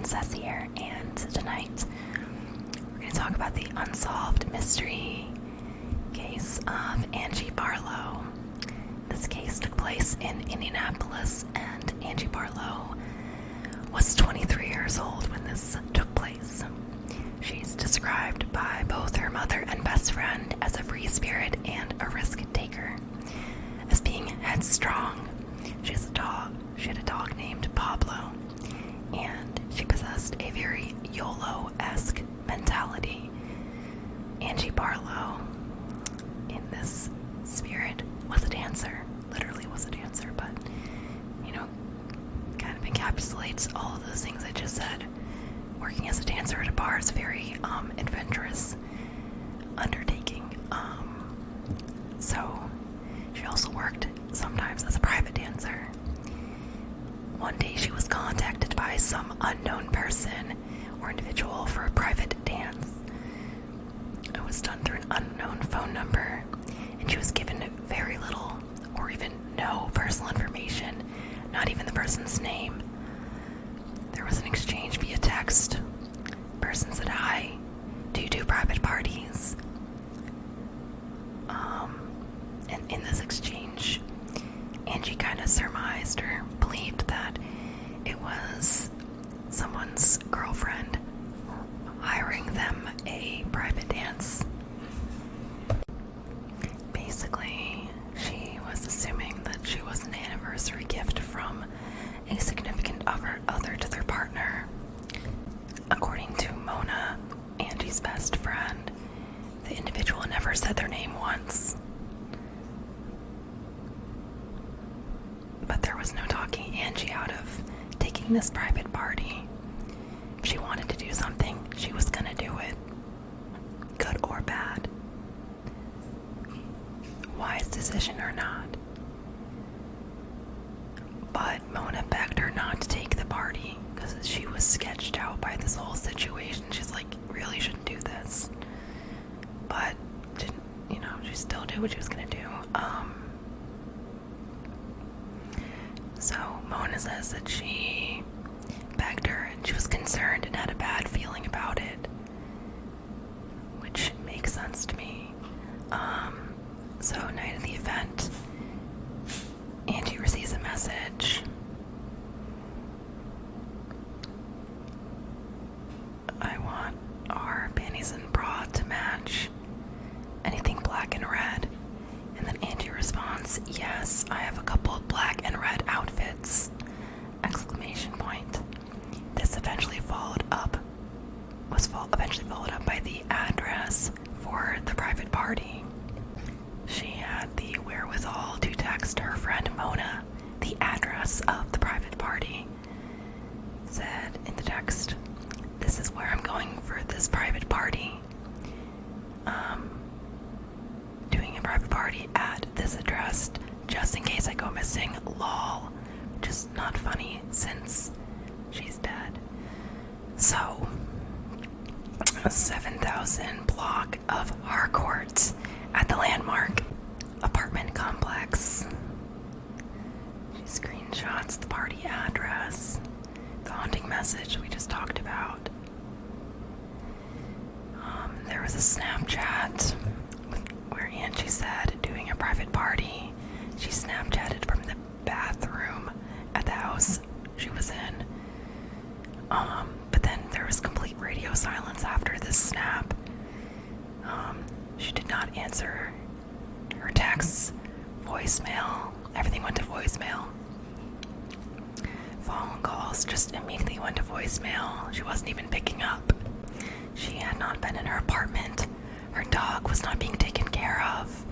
Princess here, and tonight we're going to talk about the unsolved mystery case of Angie Barlow. This case took place in Indianapolis, and Angie Barlow was 23 years old when this took place. She's described by both her mother and best friend as a free spirit and a risk taker, as being headstrong. She had a dog named Pablo, and she possessed a very YOLO-esque mentality. Angie Barlow, in this spirit, was a dancer. Literally was a dancer, but, kind of encapsulates all of those things I just said. Working as a dancer at a bar is a very adventurous undertaking. So she also worked sometimes as a private dancer. One day she was contacted by some unknown person or individual for a private dance. It was done through an unknown phone number, and she was given very little or even no personal information, not even the person's name. There was an exchange via text. The person said, "Hi, do you do private parties?" And in this exchange, Angie kind of surmised or believed that it was someone's girlfriend hiring them a private dance. Basically, she was assuming that she was an anniversary gift from a significant other to their partner. According to Mona, Angie's best friend, the individual never said their name once. But there was no talking Angie out of taking this private party. If she wanted to do something, she was gonna do it. Good or bad. Wise decision or not. But Mona begged her not to take the party because she was sketched out by this whole situation. She's like, really shouldn't do this. But didn't, she still did what she was gonna do. So Mona says that she begged her and she was concerned and had a bad feeling about it, which makes sense to me. So night of the event, Angie receives a message. "I want our panties and bra to match. Anything black and red?" And then Angie responds, "Yes, I have a couple of black and red outfits!" Exclamation point. This eventually followed up by the address for the private party. She had the wherewithal to text her friend Mona the address of the private party. Said in the text, "This is where I'm going for this private party. Doing a private party at this address, just in case I go missing, lol." Which is not funny since she's dead. So, a 7,000 block of Harcourt at the landmark apartment complex. She screenshots the party address, the haunting message we just talked about. There was a Snapchat where Angie said, doing a private party. She Snapchatted from the bathroom at the house she was in. But then there was complete radio silence after this snap. She did not answer her texts, voicemail, everything went to voicemail. Phone calls just immediately went to voicemail. She wasn't even picking up. She had not been in her apartment. Her dog was not being taken care of.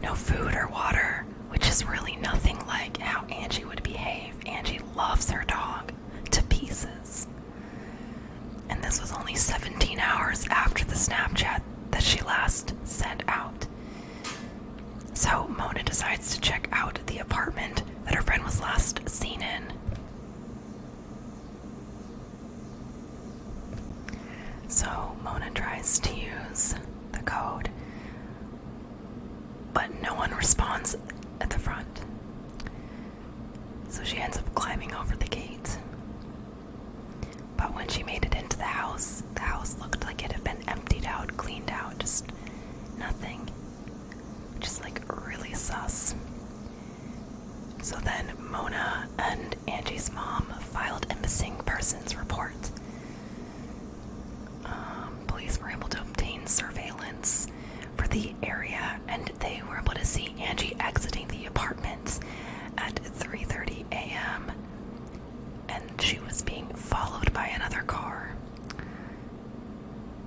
No food or water, which is really nothing like how Angie would behave. Angie loves her dog to pieces. And this was only 17 hours after the Snapchat that she last sent out. So Mona decides to check out the apartment that her friend was last seen in. So Mona tries to use the code, but no one responds at the front. So she ends up climbing over the gate. But when she made it into the house looked like it had been emptied out, cleaned out, just nothing. Just like really sus. So then Mona and Angie's mom filed a missing persons report. Police were able to obtain surveillance for the area, and they were able to see Angie exiting the apartment at 3:30 a.m. and she was being followed by another car.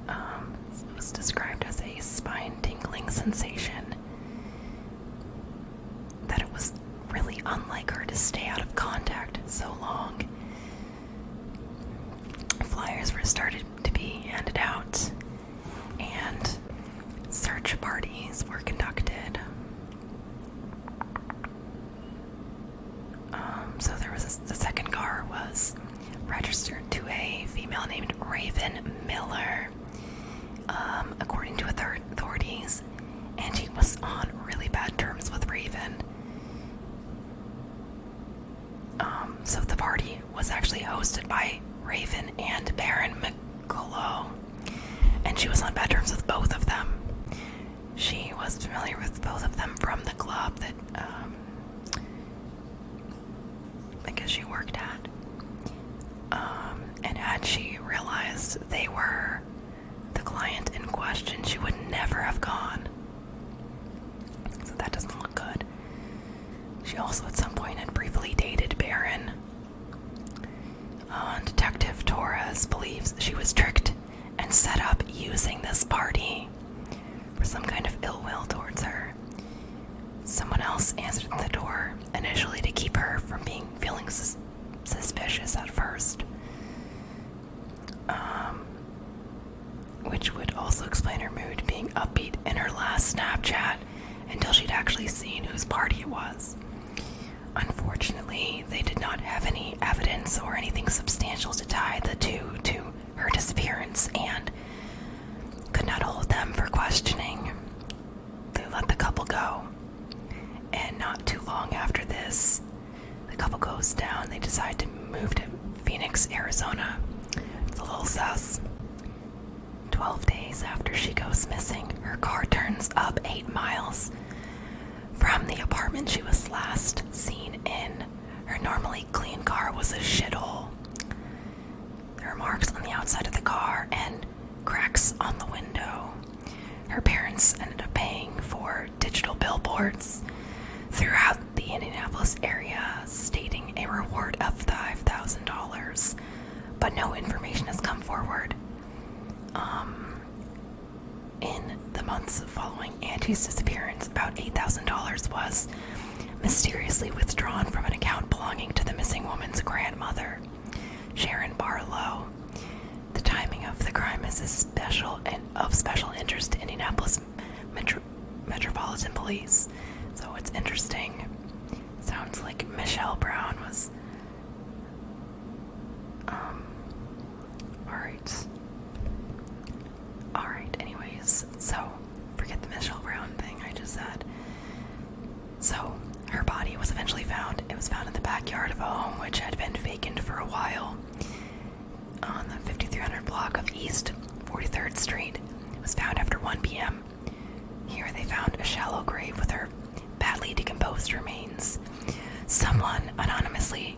It was described as a spine-tingling sensation, that it was really unlike her to stay out of contact so long. Flyers were started to be handed out, and search parties were conducted. So there was the second car was registered to a female named Raven Miller. According to authorities, Angie was on really bad terms with Raven. So the party was actually hosted by Raven and Baron McCullough, and she was on bad terms with both of them. She was familiar with both of them from the club that I guess she worked at. And had she realized they were the client in question, she would never have gone. So that doesn't look good. She also at some point had briefly dated Baron. Detective Torres believes she was tricked and set up using this party for some kind of ill will towards her. Someone else answered the door initially to keep her from feeling suspicious at first. Which would also explain her mood being upbeat in her last Snapchat until she'd actually seen whose party it was. Unfortunately, they did not have any evidence or anything substantial to tie the two to her disappearance and could not hold them for questioning. They let the couple go. And not too long after this, the couple goes down. They decide to move to Phoenix, Arizona. It's a little sus. 12 days after she goes missing, her car turns up 8 miles from the apartment she was last seen in. Her normally clean car was a shithole. There are marks on the outside of the car and cracks on the window. Her parents ended up paying for digital billboards throughout the Indianapolis area, stating a reward of $5,000, but no information has come forward. In the months following Angie's disappearance, about $8,000 was mysteriously withdrawn from an account belonging to the missing woman's grandmother, Sharon Barlow. The timing of the crime is of special interest to Indianapolis Metropolitan Police, so it's interesting. Sounds like Michelle Brown was Alright, anyways, so forget the Michelle Brown thing I just said. So, her body was eventually found. It was found in the backyard of a home which had been vacant for a while on the 5300 block of East 43rd Street. It was found after 1 p.m. Here they found a shallow grave with her badly decomposed remains. Someone anonymously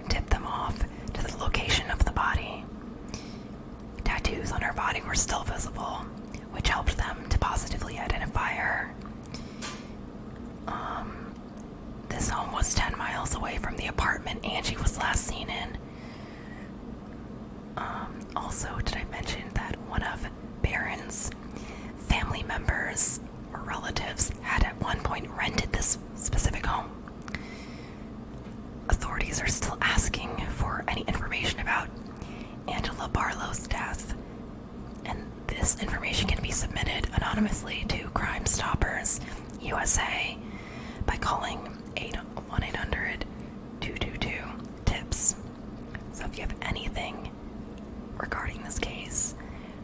tipped them off to the location of the body. Tattoos on her body were still visible, which helped them to positively identify her. This home was 10 miles away from the apartment Angie was last seen in. Also, did I mention that one of Baron's family members or relatives had at one point rented this specific home? Authorities are still asking for any information about Angela Barlow's death, and this information can be submitted anonymously to Crime Stoppers USA by calling 1-800-222-TIPS. So if you have anything regarding this case,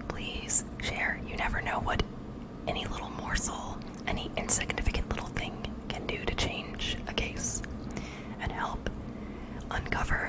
please share. You never know what any little morsel, any insignificant little thing can do to change a case and help uncover